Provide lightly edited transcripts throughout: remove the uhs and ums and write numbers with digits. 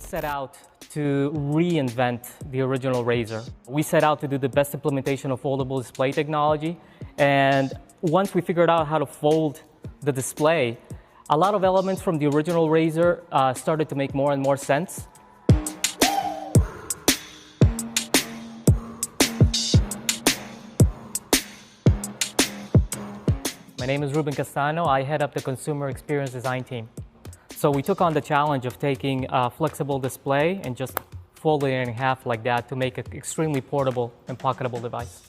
set out to reinvent the original Razr. We set out to do the best implementation of foldable display technology, and once we figured out how to fold the display, a lot of elements from the original Razr started to make more and more sense. My name is Ruben Castano. I head up the consumer experience design team. So we took on the challenge of taking a flexible display and just folding it in half like that to make an extremely portable and pocketable device.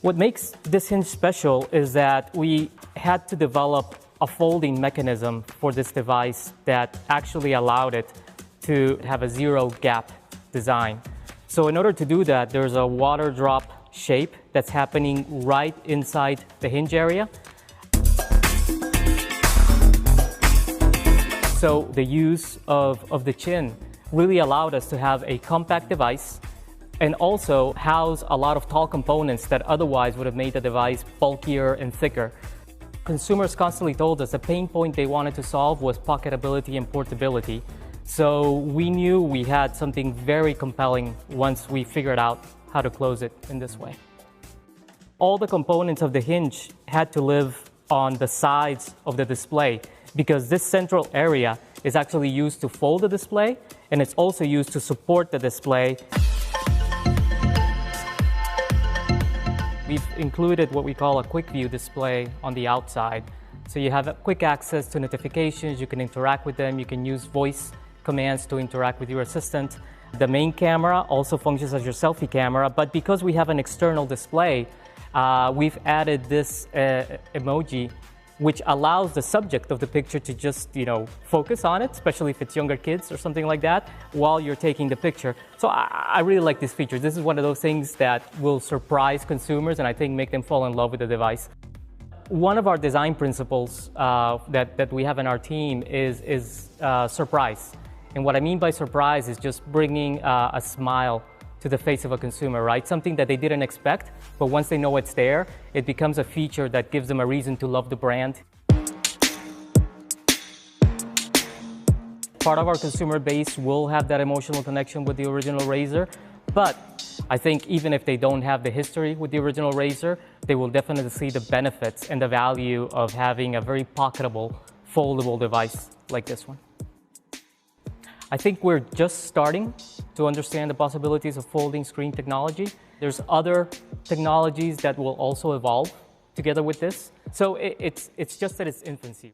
What makes this hinge special is that we had to develop a folding mechanism for this device that actually allowed it to have a zero gap design. So in order to do that, there's a water drop shape that's happening right inside the hinge area. So the use of the chin really allowed us to have a compact device and also house a lot of tall components that otherwise would have made the device bulkier and thicker. Consumers constantly told us the pain point they wanted to solve was pocketability and portability. So we knew we had something very compelling once we figured out how to close it in this way. All the components of the hinge had to live on the sides of the display, because this central area is actually used to fold the display, and it's also used to support the display. We've included what we call a quick view display on the outside. So you have quick access to notifications, you can interact with them, you can use voice commands to interact with your assistant. The main camera also functions as your selfie camera, but because we have an external display, we've added this emoji which allows the subject of the picture to just, focus on it, especially if it's younger kids or something like that, while you're taking the picture. So I really like this feature. This is one of those things that will surprise consumers and I think make them fall in love with the device. One of our design principles that we have in our team is surprise. And what I mean by surprise is just bringing a smile to the face of a consumer, right? Something that they didn't expect, but once they know it's there, it becomes a feature that gives them a reason to love the brand. Part of our consumer base will have that emotional connection with the original Razr, but I think even if they don't have the history with the original Razr, they will definitely see the benefits and the value of having a very pocketable, foldable device like this one. I think we're just starting to understand the possibilities of folding screen technology. There's other technologies that will also evolve together with this. So it's just at its infancy.